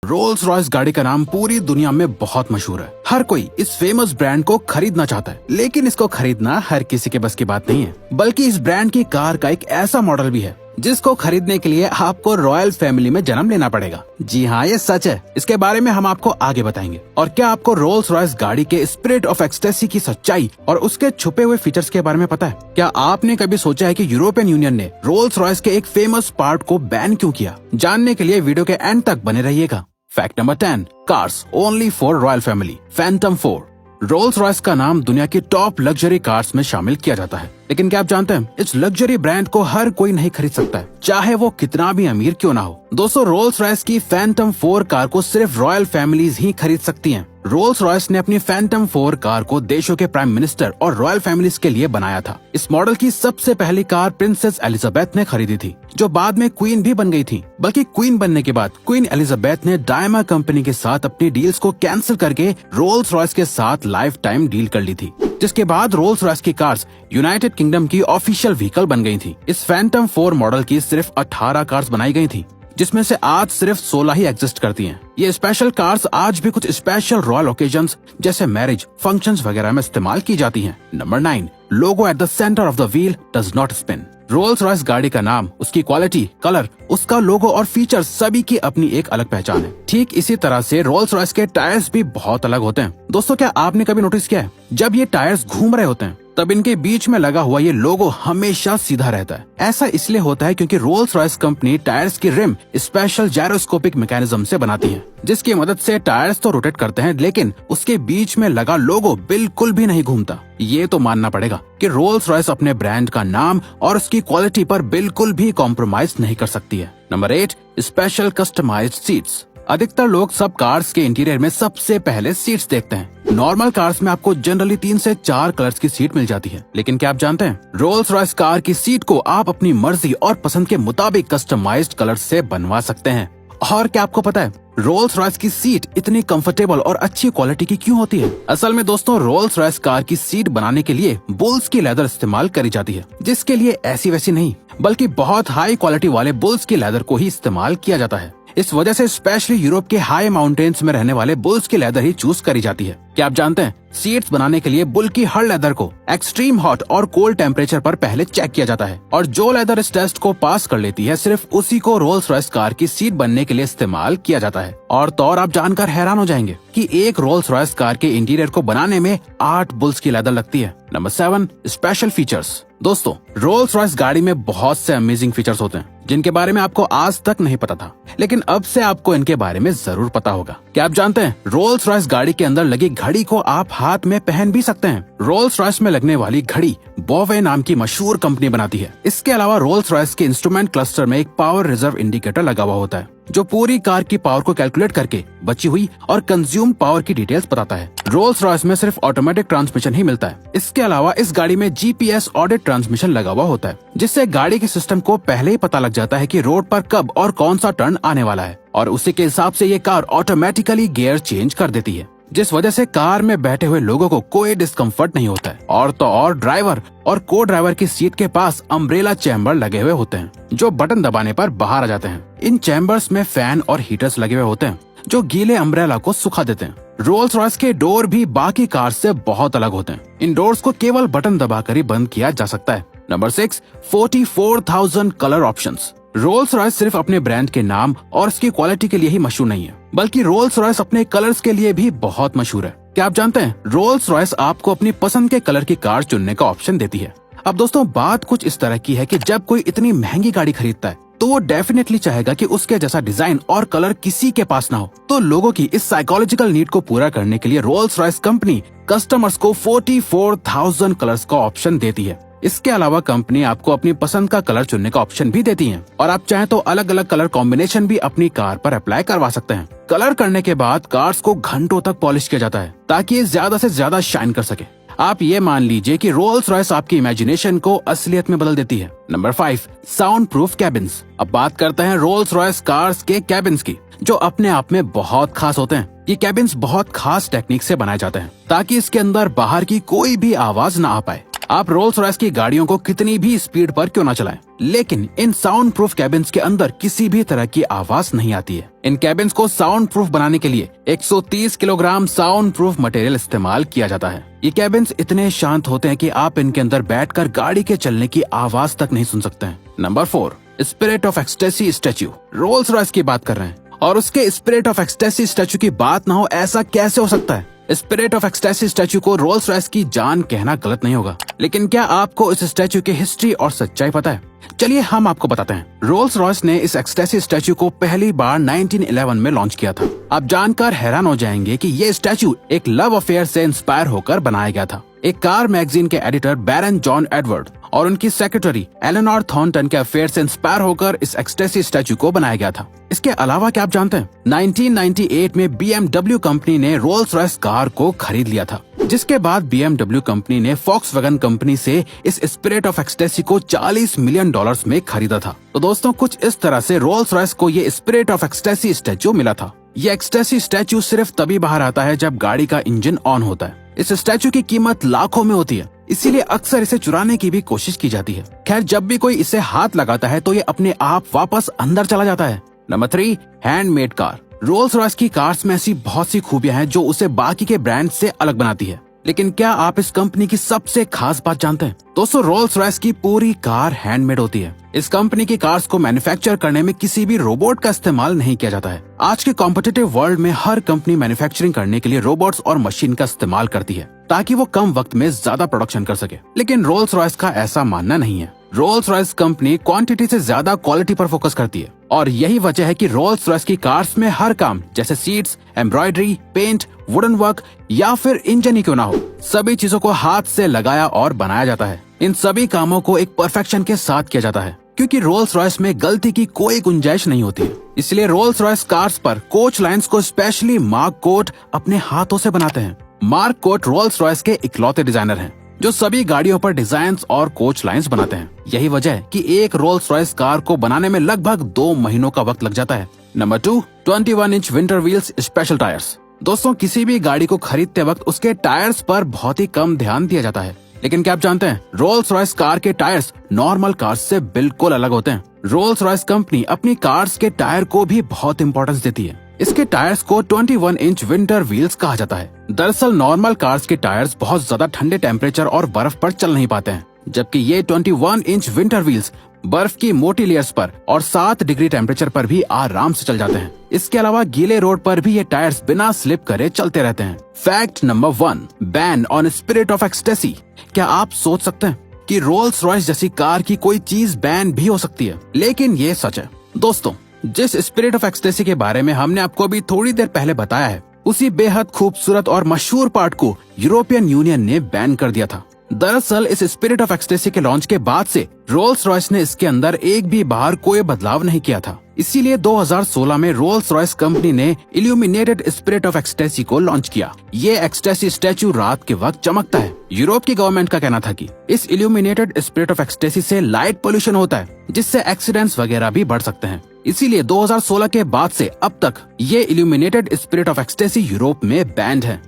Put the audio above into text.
Rolls Royce गाड़ी का नाम पूरी दुनिया में बहुत मशहूर है। हर कोई इस फेमस ब्रांड को खरीदना चाहता है, लेकिन इसको खरीदना हर किसी के बस की बात नहीं है। बल्कि इस ब्रांड की कार का एक ऐसा मॉडल भी है जिसको खरीदने के लिए आपको रॉयल फैमिली में जन्म लेना पड़ेगा। जी हाँ, ये सच है। इसके बारे में हम आपको आगे बताएंगे। और क्या आपको रोल्स रॉयस गाड़ी के स्पिरिट ऑफ एक्सटेसी की सच्चाई और उसके छुपे हुए फीचर्स के बारे में पता है? क्या आपने कभी सोचा है कि यूरोपियन यूनियन ने रोल्स रॉयस के एक फेमस पार्ट को बैन क्यों किया? जानने के लिए वीडियो के एंड तक बने रहिएगा। Fact number 10, cars only for royal family. Phantom 4। Rolls Royce का नाम दुनिया की टॉप लग्जरी कार्स में शामिल किया जाता है, लेकिन क्या आप जानते हैं इस लग्जरी ब्रांड को हर कोई नहीं खरीद सकता है, चाहे वो कितना भी अमीर क्यों ना हो। दोस्तों, रोल्स रॉयस की फैंटम 4 कार को सिर्फ रॉयल फैमिलीज ही खरीद सकती हैं। रोल्स रॉयस ने अपनी फैंटम 4 कार को देशों के प्राइम मिनिस्टर और रॉयल फैमिलीज के लिए बनाया था। इस मॉडल की सबसे पहली कार प्रिंसेस एलिजाबेथ ने खरीदी थी, जो बाद में क्वीन भी बन गई थी। बल्कि क्वीन बनने के बाद क्वीन एलिजाबेथ ने डायमा कंपनी के साथ अपनी डील्स को कैंसिल करके रोल्स रॉयस के साथ लाइफ टाइम डील कर ली थी, जिसके बाद रोल्स रॉयस की कार्स यूनाइटेड किंगडम की ऑफिशियल व्हीकल बन गई थी। इस फैंटम 4 मॉडल की सिर्फ 18 कार्स बनाई गई थी, जिसमें से आज सिर्फ 16 ही एग्जिस्ट करती हैं। ये स्पेशल कार्स आज भी कुछ स्पेशल रॉयल ओकेजन्स जैसे मैरिज फंक्शंस वगैरह में इस्तेमाल की जाती हैं। Number 9, logo at the centre of the wheel does not spin. Rolls Royce गाड़ी का नाम, उसकी क्वालिटी, कलर, उसका लोगो और फीचर सभी की अपनी एक अलग पहचान है। ठीक इसी तरह से रोल्स रॉयस के टायर्स भी बहुत अलग होते हैं। दोस्तों, क्या आपने कभी नोटिस किया है जब ये टायर्स घूम रहे होते हैं तब इनके बीच में लगा हुआ ये लोगो हमेशा सीधा रहता है? ऐसा इसलिए होता है क्योंकि रोल्स रॉयस कंपनी टायर्स की रिम स्पेशल जायरोस्कोपिक मैकेनिज्म से बनाती है, जिसकी मदद से टायर्स तो रोटेट करते हैं, लेकिन उसके बीच में लगा लोगो बिल्कुल भी नहीं घूमता। ये तो मानना पड़ेगा कि रोल्स रॉयस अपने ब्रांड का नाम और उसकी क्वालिटी पर बिल्कुल भी कॉम्प्रोमाइज नहीं कर सकती है। Number 8, special customised seats. अधिकतर लोग सब कार्स के इंटीरियर में सबसे पहले सीट्स देखते हैं। नॉर्मल कार्स में आपको जनरली 3 से 4 कलर्स की सीट मिल जाती है, लेकिन क्या आप जानते हैं रोल्स रॉयस कार की सीट को आप अपनी मर्जी और पसंद के मुताबिक कस्टमाइज्ड कलर से बनवा सकते हैं। और क्या आपको पता है रोल्स रॉयस की सीट इतनी कंफर्टेबल और अच्छी क्वालिटी की क्यों होती है? असल में दोस्तों, रोल्स रॉयस कार की सीट बनाने के लिए बुल्स की लेदर इस्तेमाल करी जाती है, जिसके लिए ऐसी वैसी नहीं बल्कि बहुत हाई क्वालिटी वाले बुल्स की लेदर को ही इस्तेमाल किया जाता है। इस वजह से स्पेशली यूरोप के हाई माउंटेन्स में रहने वाले बुल्स की लेदर ही चूज करी जाती है। क्या आप जानते हैं सीट्स बनाने के लिए बुल की हर लेदर को एक्सट्रीम हॉट और कोल्ड टेम्परेचर पर पहले चेक किया जाता है, और जो लेदर इस टेस्ट को पास कर लेती है सिर्फ उसी को रोल्स रॉयस कार की सीट बनने के लिए इस्तेमाल किया जाता है। और आप जानकर हैरान हो जाएंगे कि एक रोल्स रॉयस कार के इंटीरियर को बनाने में 8 बुल्स की लेदर लगती है। Number 7, special features. दोस्तों, रोल्स रॉयस गाड़ी में बहुत से अमेजिंग फीचर्स होते हैं जिनके बारे में आपको आज तक नहीं पता था, लेकिन अब से आपको इनके बारे में जरूर पता होगा। क्या आप जानते हैं रोल्स रॉयस गाड़ी के अंदर लगी घड़ी को आप हाथ में पहन भी सकते हैं? रोल्स रॉयस में लगने वाली घड़ी बोवे नाम की मशहूर कंपनी बनाती है। इसके अलावा रोल्स रॉयस के इंस्ट्रूमेंट क्लस्टर में एक पावर रिजर्व इंडिकेटर लगा हुआ होता है, जो पूरी कार की पावर को कैलकुलेट करके बची हुई और कंज्यूम पावर की डिटेल्स बताता है। रोल्स रॉयस में सिर्फ ऑटोमेटिक ट्रांसमिशन ही मिलता है। इसके अलावा इस गाड़ी में GPS ऑडिट ट्रांसमिशन लगा हुआ होता है, जिससे गाड़ी के सिस्टम को पहले ही पता लग जाता है कि रोड पर कब और कौन सा टर्न आने वाला है, और उसी के हिसाब से ये कार ऑटोमेटिकली गियर चेंज कर देती है, जिस वजह से कार में बैठे हुए लोगों को कोई डिस्कम्फर्ट नहीं होता है। और तो और ड्राइवर और को ड्राइवर की सीट के पास अम्ब्रेला चैम्बर लगे हुए होते हैं, जो बटन दबाने पर बाहर आ जाते हैं। इन चैम्बर्स में फैन और हीटर्स लगे हुए होते हैं, जो गीले अम्ब्रेला को सुखा देते हैं। रोल्स रॉयस के डोर भी बाकी कार से बहुत अलग होते हैं। इन डोर्स को केवल बटन दबाकर ही बंद किया जा सकता है। Number 6, 44,000 colour options. Rolls Royce सिर्फ अपने ब्रांड के नाम और उसकी क्वालिटी के लिए ही मशहूर नहीं है, बल्कि रोल्स रॉयस अपने कलर्स के लिए भी बहुत मशहूर है। क्या आप जानते हैं रोल्स रॉयस आपको अपनी पसंद के कलर की कार चुनने का ऑप्शन देती है। अब दोस्तों, बात कुछ इस तरह की है कि जब कोई इतनी महंगी गाड़ी खरीदता है तो वो डेफिनेटली चाहेगा कि उसके जैसा डिजाइन और कलर किसी के पास ना हो। तो लोगों की इस साइकोलॉजिकल नीड को पूरा करने के लिए रोल्स रॉयस कंपनी कस्टमर्स को 44,000 कलर्स का ऑप्शन देती है। इसके अलावा कंपनी आपको अपनी पसंद का कलर चुनने का ऑप्शन भी देती है, और आप चाहें तो अलग अलग कलर कॉम्बिनेशन भी अपनी कार पर अप्लाई करवा सकते हैं। कलर करने के बाद कार्स को घंटों तक पॉलिश किया जाता है ताकि ये ज्यादा से ज्यादा शाइन कर सके। आप ये मान लीजिए कि रोल्स रॉयस आपकी इमेजिनेशन को असलियत में बदल देती है। Number 5, sound proof cabins. अब बात करते हैं रोल्स रॉयस कार्स के कैबिन्स की, जो अपने आप में बहुत खास होते हैं। ये कैबिन्स बहुत खास टेक्निक से बनाए जाते हैं ताकि इसके अंदर बाहर की कोई भी आवाज ना आ पाए। आप रोल्स रॉयस की गाड़ियों को कितनी भी स्पीड पर क्यों ना चलाएं, लेकिन इन साउंड प्रूफ कैबिन्स के अंदर किसी भी तरह की आवाज नहीं आती है। इन कैबिन्स को साउंड प्रूफ बनाने के लिए 130 किलोग्राम साउंड प्रूफ मटेरियल इस्तेमाल किया जाता है। ये कैबिन्स इतने शांत होते हैं कि आप इनके अंदर बैठकर गाड़ी के चलने की आवाज तक नहीं सुन सकते हैं। Number 4, spirit of ecstasy statue. Rolls Royce की बात कर रहे हैं और उसके स्पिरिट ऑफ एक्सटेसी स्टैच्यू की बात ना हो, ऐसा कैसे हो सकता है? स्पिरिट ऑफ एक्सटेसी स्टैच्यू को रोल्स रॉयस की जान कहना गलत नहीं होगा, लेकिन क्या आपको इस स्टैच्यू की हिस्ट्री और सच्चाई पता है? चलिए हम आपको बताते हैं। रोल्स रॉयस ने इस एक्सटेसी स्टैच्यू को पहली बार 1911 में लॉन्च किया था। आप जानकर हैरान हो जाएंगे कि ये स्टैच्यू एक लव अफेयर से इंस्पायर होकर बनाया गया था। एक कार मैगजीन के एडिटर बैरन जॉन एडवर्ड और उनकी सेक्रेटरी एलेनोर थॉर्नटन के अफेयर से इंस्पायर होकर इस एक्सटेसी स्टैच्यू को बनाया गया था। इसके अलावा क्या आप जानते हैं, 1998 में BMW कंपनी ने रोल्स रॉयस कार को खरीद लिया था, जिसके बाद BMW कंपनी ने फॉक्सवैगन कंपनी से इस स्पिरिट ऑफ एक्सटेसी को $40 मिलियन में खरीदा था। तो दोस्तों, कुछ इस तरह से रोल्स रॉयस को ये स्पिरिट ऑफ एक्सटेसी स्टैच्यू मिला था। ये एक्सटेसी स्टैच्यू सिर्फ तभी बाहर आता है जब गाड़ी का इंजन ऑन होता है। इस स्टैच्यू की कीमत लाखों में होती है, इसीलिए अक्सर इसे चुराने की भी कोशिश की जाती है। खैर, जब भी कोई इसे हाथ लगाता है तो ये अपने आप वापस अंदर चला जाता है। Number 3, handmade car. Rolls Royce की कार्स में ऐसी बहुत सी खूबियां हैं जो उसे बाकी के ब्रांड से अलग बनाती है, लेकिन क्या आप इस कंपनी की सबसे खास बात जानते हैं? दोस्तों, रोल्स रॉयस की पूरी कार हैंडमेड होती है। इस कंपनी की कार्स को मैन्युफैक्चर करने में किसी भी रोबोट का इस्तेमाल नहीं किया जाता है। आज के कॉम्पिटिटिव वर्ल्ड में हर कंपनी मैन्युफैक्चरिंग करने के लिए रोबोट्स और मशीन का इस्तेमाल करती है ताकि वो कम वक्त में ज्यादा प्रोडक्शन कर सके, लेकिन रोल्स रॉयस का ऐसा मानना नहीं है। रोल्स रॉयस कंपनी क्वांटिटी से ज्यादा क्वालिटी पर फोकस करती है और यही वजह है कि रोल्स रॉयस की कार्स में हर काम, जैसे seats, embroidery, paint, wooden work या फिर इंजन ही क्यों ना हो, सभी चीजों को हाथ से लगाया और बनाया जाता है। इन सभी कामों को एक परफेक्शन के साथ किया जाता है, क्योंकि रोल्स रॉयस में गलती की कोई गुंजाइश नहीं होती है। इसलिए रोल्स रॉयस कार्स पर कोच लाइंस को स्पेशली मार्क कोट अपने हाथों से बनाते हैं। मार्क कोट रोल्स रॉयस के इकलौते डिजाइनर हैं जो सभी गाड़ियों पर डिजाइन्स और कोच लाइंस बनाते हैं। यही वजह है कि एक रोल्स रॉयस कार को बनाने में लगभग 2 महीनों का वक्त लग जाता है। Number 2, 21 inch winter wheels special tyres. दोस्तों, किसी भी गाड़ी को खरीदते वक्त उसके टायर्स पर बहुत ही कम ध्यान दिया जाता है, लेकिन क्या आप जानते हैं, रोल्स रॉयस कार के टायर्स नॉर्मल कार्स से बिल्कुल अलग होते हैं। रोल्स रॉयस कंपनी अपनी कार्स के टायर को भी बहुत इंपॉर्टेंस देती है। इसके टायर्स को 21 इंच विंटर व्हील्स कहा जाता है। दरअसल नॉर्मल कार्स के टायर्स बहुत ज्यादा ठंडे टेम्परेचर और बर्फ पर चल नहीं पाते हैं, जबकि ये 21 इंच विंटर व्हील्स बर्फ की मोटी लेयर्स पर और 7 डिग्री टेम्परेचर पर भी आराम से चल जाते हैं। इसके अलावा गीले रोड पर भी ये टायर्स बिना स्लिप करे चलते रहते हैं। Fact number 1, ban on spirit of ecstasy. क्या आप सोच सकते हैं कि रोल्स रॉयस जैसी कार की कोई चीज बैन भी हो सकती है? लेकिन ये सच है। दोस्तों, जिस स्पिरिट ऑफ एक्सटेसी के बारे में हमने आपको अभी थोड़ी देर पहले बताया है, उसी बेहद खूबसूरत और मशहूर पार्ट को यूरोपियन यूनियन ने बैन कर दिया था। दरअसल इस स्पिरिट ऑफ एक्सटेसी के लॉन्च के बाद से रोल्स रॉयस ने इसके अंदर एक भी बार कोई बदलाव नहीं किया था। इसीलिए 2016 में रोल्स रॉयस कंपनी ने इल्यूमिनेटेड स्पिरिट ऑफ एक्सटेसी को लॉन्च किया। ये एक्सटेसी स्टैच्यू रात के वक्त चमकता है। यूरोप की गवर्नमेंट का कहना था कि इस इल्यूमिनेटेड स्पिरिट ऑफ एक्सटेसी से लाइट पोल्यूशन होता है, जिससे एक्सीडेंट्स वगैरह भी बढ़ सकते हैं। इसीलिए 2016 के बाद से अब तक ये illuminated spirit of ecstasy Europe में बैंड है।